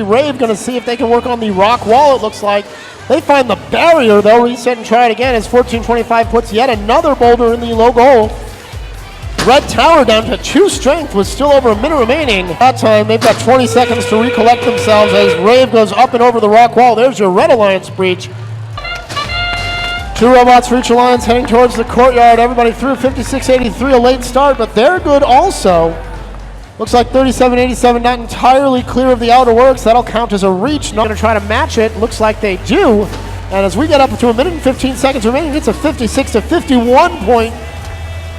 Rave going to see if they can work on the rock wall, it looks like. They find the barrier, they'll reset and try it again as 1425 puts yet another boulder in the low goal. Red Tower down to 2 strength with still over a minute remaining. That time, they've got 20 seconds to recollect themselves as Rave goes up and over the rock wall. There's your Red Alliance breach. 2 robots for each alliance heading towards the courtyard. Everybody through 5683, a late start, but they're good also. Looks like 3787 not entirely clear of the outer works. That'll count as a reach. Not going to try to match it. Looks like they do. And as we get up to a minute and 15 seconds remaining, it's a 56-51 point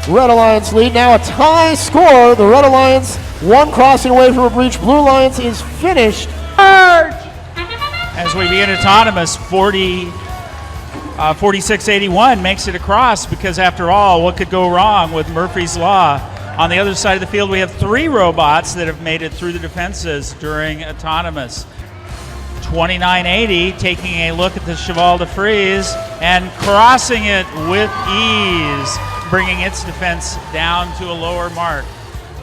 Red Alliance lead. Now a tie score. The Red Alliance 1 crossing away from a breach. Blue Alliance is finished. As we begin autonomous, 4681 makes it across because after all, what could go wrong with Murphy's Law? On the other side of the field, we have 3 robots that have made it through the defenses during autonomous. 2980 taking a look at the Cheval de Frise and crossing it with ease, bringing its defense down to a lower mark.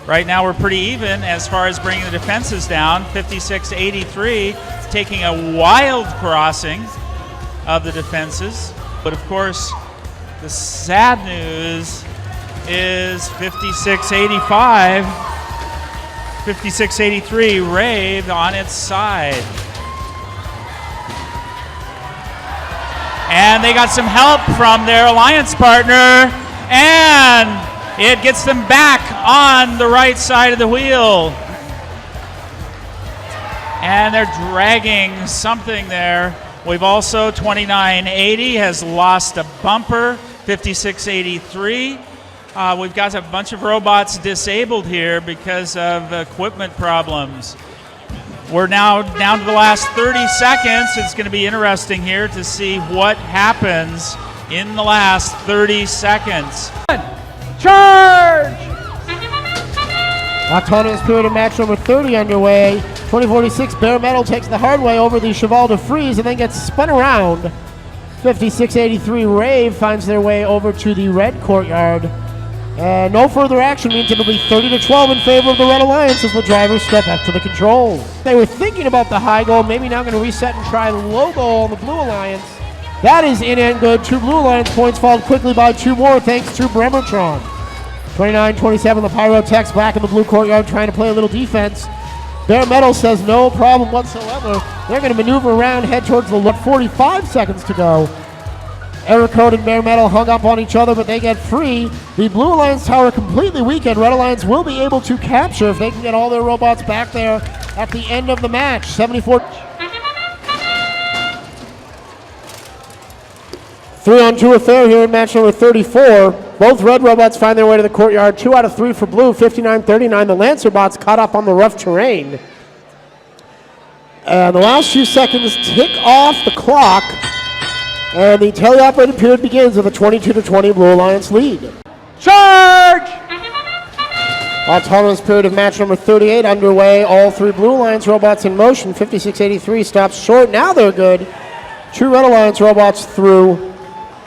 Right now we're pretty even as far as bringing the defenses down. 5683 taking a wild crossing of the defenses. But of course, the sad news is 5685, 5683 Rave on its side. And they got some help from their alliance partner, and it gets them back on the right side of the wheel. And they're dragging something there. We've also, 2980 has lost a bumper, 5683. We've got a bunch of robots disabled here because of equipment problems. We're now down to the last 30 seconds. It's going to be interesting here to see what happens in the last 30 seconds. Charge! Autonomous period of match number 30 underway. 2046 Bare Metal takes the hard way over the Cheval de Frise and then gets spun around. 5683 Rave finds their way over to the red courtyard. And no further action means it'll be 30-12 in favor of the Red Alliance as the drivers step up to the controls. They were thinking about the high goal, maybe now going to reset and try the low goal on the Blue Alliance. That is in and good. 2 Blue Alliance points followed quickly by 2 more thanks to Bremertron. 29-27, the Pyrotechs back in the blue courtyard trying to play a little defense. Bare Metal says no problem whatsoever. They're going to maneuver around, head towards the left. 45 seconds to go. Error Code and Bare Metal hung up on each other, but they get free. The Blue Alliance tower completely weakened. Red Alliance will be able to capture if they can get all their robots back there at the end of the match. 74. 3-on-2 affair here in match number 34. Both red robots find their way to the courtyard. 2 out of 3 for blue. 59-39. The Lancer bots caught up on the rough terrain. And the last few seconds tick off the clock. And the teleoperated period begins with a 22-20 Blue Alliance lead. Charge! Autonomous period of match number 38 underway. All 3 Blue Alliance robots in motion. 5683 stops short. Now they're good. 2 Red Alliance robots through.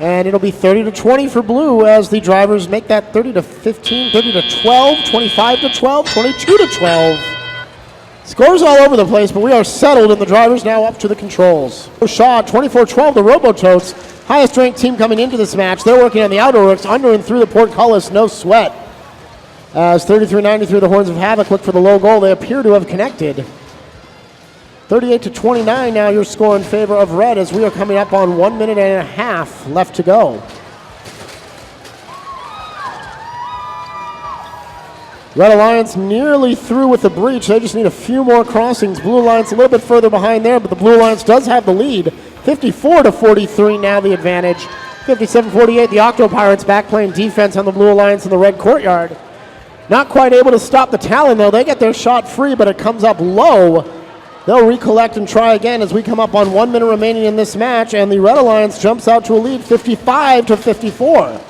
And it'll be 30-20 for blue as the drivers make that 30-15, 30-12, 25-12, 22-12. Scores all over the place, but we are settled, and the drivers now up to the controls. Shaw, 24-12, the Robototes, highest ranked team coming into this match. They're working on the outer works, under and through the portcullis, no sweat. As 33-90 through the Horns of Havoc look for the low goal. They appear to have connected. 38-29 now your score in favor of red as we are coming up on 1 minute and a half left to go. Red Alliance nearly through with the breach. They just need a few more crossings. Blue Alliance a little bit further behind there, but the Blue Alliance does have the lead. 54-43 now the advantage. 57-48, the Octo Pirates back playing defense on the Blue Alliance in the red courtyard. Not quite able to stop the Talon though. They get their shot free, but it comes up low. They'll recollect and try again as we come up on 1 minute remaining in this match, and the Red Alliance jumps out to a lead 55-54.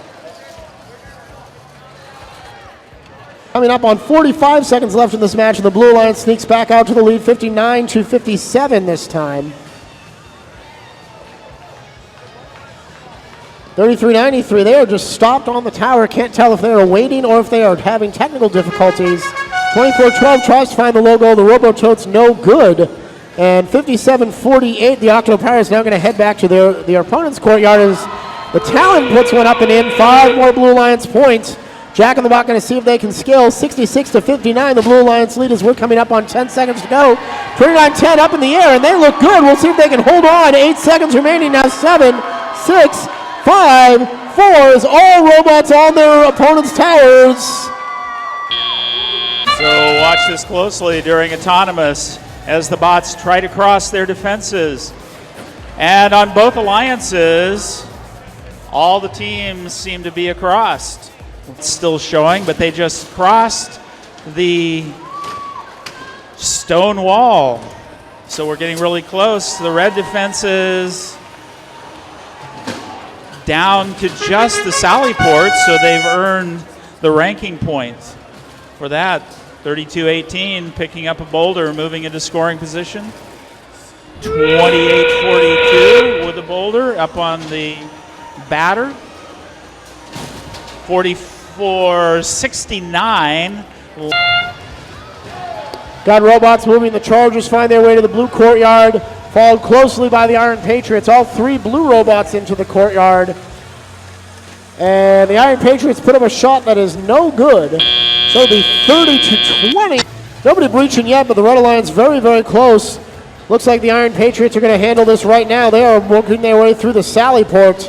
Coming up on 45 seconds left in this match, and the Blue Alliance sneaks back out to the lead 59-57 this time. 33-93, they are just stopped on the tower. Can't tell if they are waiting or if they are having technical difficulties. 24-12 tries to find the logo. The Robototes no good And 57-48, the Octo Pirates now going to head back to their opponent's courtyard as the Talon puts one up and in. 5 more Blue Alliance points. Jack in the Box going to see if they can scale. 66-59, the Blue Alliance lead as we're coming up on 10 seconds to go. 29-10 up in the air, and they look good. We'll see if they can hold on. 8 seconds remaining now. 7, 6, 5, 4 is all robots on their opponent's towers. So watch this closely during Autonomous as the bots try to cross their defenses. And on both alliances, all the teams seem to be across. It's still showing, but they just crossed the stone wall. So we're getting really close. The red defenses down to just the sally port, so they've earned the ranking points for that. 32-18, picking up a boulder, moving into scoring position. 28-42 with the boulder up on the batter. 44-69. Got robots moving. The Chargers find their way to the blue courtyard, followed closely by the Iron Patriots. All 3 blue robots into the courtyard. And the Iron Patriots put up a shot that is no good. So it'll be 30-20. Nobody breaching yet, but the Red Alliance very, very close. Looks like the Iron Patriots are going to handle this right now. They are working their way through the sally port.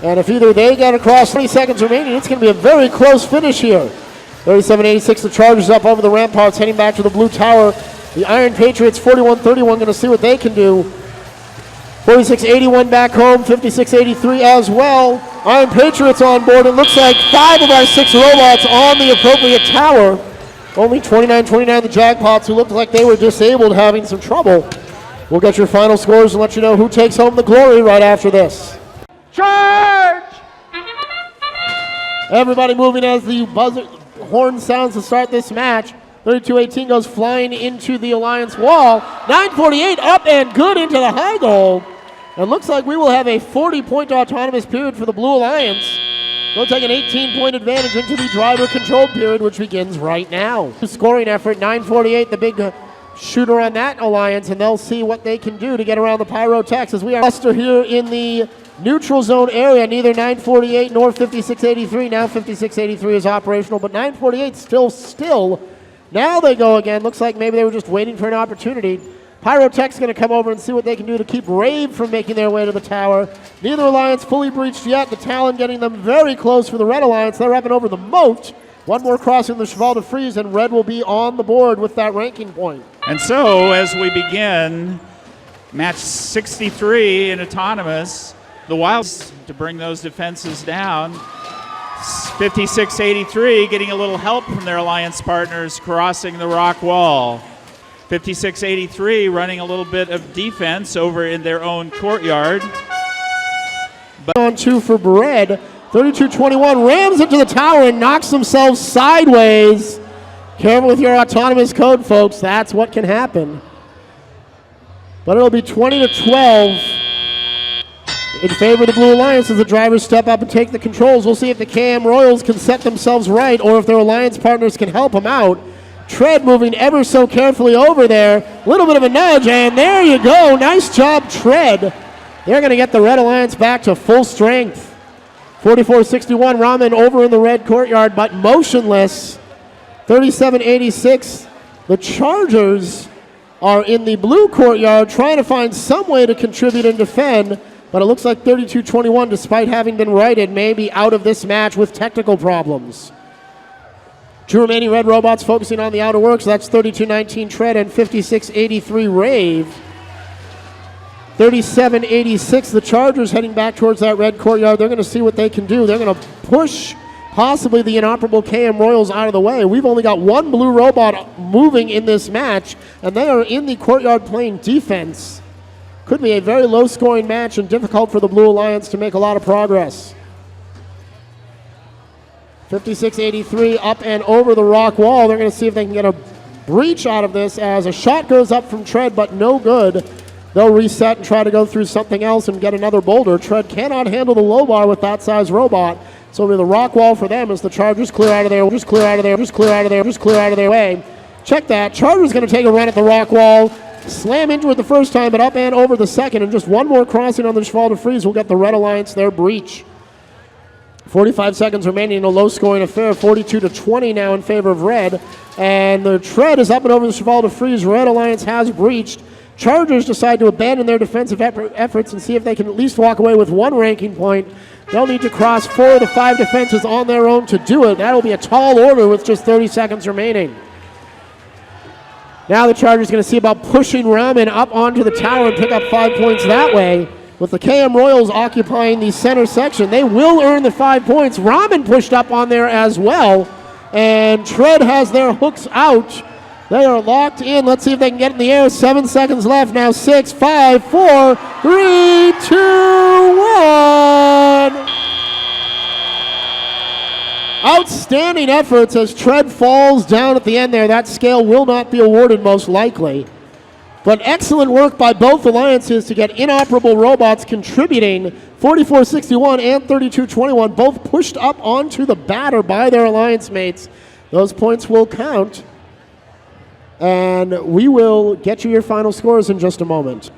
And if either they get across 20 seconds remaining, it's going to be a very close finish here. 37-86, the Chargers up over the ramparts, heading back to the blue tower. The Iron Patriots, 41-31, going to see what they can do. 46-81 back home, 56-83 as well. Iron Patriots on board. It looks like 5 of our 6 robots on the appropriate tower. Only 29-29 the Jackpots, who looked like they were disabled, having some trouble. We'll get your final scores and let you know who takes home the glory right after this. Charge! Everybody moving as the buzzer horn sounds to start this match. 32-18 goes flying into the Alliance wall. 9:48 up and good into the high goal. And looks like we will have a 40-point autonomous period for the Blue Alliance. They'll take an 18-point advantage into the driver-controlled period, which begins right now. Scoring effort, 9:48, the big shooter on that Alliance, and they'll see what they can do to get around the Pyrotechs as we are clustered here in the neutral zone area. Neither 9:48 nor 56-83. Now 56-83 is operational, but 9:48 still. Now they go again. Looks like maybe they were just waiting for an opportunity. Pyrotech's going to come over and see what they can do to keep Rave from making their way to the tower. Neither Alliance fully breached yet. The Talon getting them very close for the Red Alliance. They're up and over the moat. One more crossing the Cheval de Frise, and Red will be on the board with that ranking point. And so, as we begin match 63 in Autonomous, the Wilds to bring those defenses down. 56-83, getting a little help from their Alliance partners crossing the rock wall. 56-83 running a little bit of defense over in their own courtyard. But on 2 for Bread. 32-21 rams into the tower and knocks themselves sideways. Careful with your autonomous code, folks. That's what can happen. But it'll be 20-12 in favor of the Blue Alliance as the drivers step up and take the controls. We'll see if the KM Royals can set themselves right or if their Alliance partners can help them out. Tread moving ever so carefully over there. A little bit of a nudge, and there you go. Nice job, Tread. They're going to get the Red Alliance back to full strength. 44-61, Ramen over in the red courtyard, but motionless. 37-86, the Chargers are in the blue courtyard trying to find some way to contribute and defend, but it looks like 32-21, despite having been righted, may be out of this match with technical problems. 2 remaining red robots focusing on the outer works. That's 32-19 Tread and 56-83 Rave. 37-86, the Chargers heading back towards that red courtyard. They're going to see what they can do. They're going to push possibly the inoperable KM Royals out of the way. We've only got 1 blue robot moving in this match, and they are in the courtyard playing defense. Could be a very low-scoring match and difficult for the Blue Alliance to make a lot of progress. 56-83 up and over the rock wall. They're going to see if they can get a breach out of this as a shot goes up from Tread, but no good. They'll reset and try to go through something else and get another boulder. Tread cannot handle the low bar with that size robot. So it'll be the rock wall for them as the Chargers clear out of there, clear out of their way. Check that. Chargers going to take a run at the rock wall. slam into it the first time, but up and over the second, and just one more crossing on the Cheval de Frise will get the Red Alliance their breach. 45 seconds remaining in a low-scoring affair, 42-20 now in favor of Red. And the tread is up and over the Cheval de Frise. Red Alliance has breached. Chargers decide to abandon their defensive efforts and see if they can at least walk away with one ranking point. They'll need to cross 4 of the 5 defenses on their own to do it. That'll be a tall order with just 30 seconds remaining. Now the Chargers going to see about pushing Ramen up onto the tower and pick up 5 points that way. With the KM Royals occupying the center section, they will earn the 5 points. Ramen pushed up on there as well. And Tread has their hooks out. They are locked in. Let's see if they can get in the air. 7 seconds left. Now 6, 5, 4, 3, 2, 1. Outstanding efforts as Tread falls down at the end there. That scale will not be awarded most likely. But excellent work by both alliances to get inoperable robots contributing 44-61 and 32-21, both pushed up onto the batter by their alliance mates. Those points will count. And we will get you your final scores in just a moment.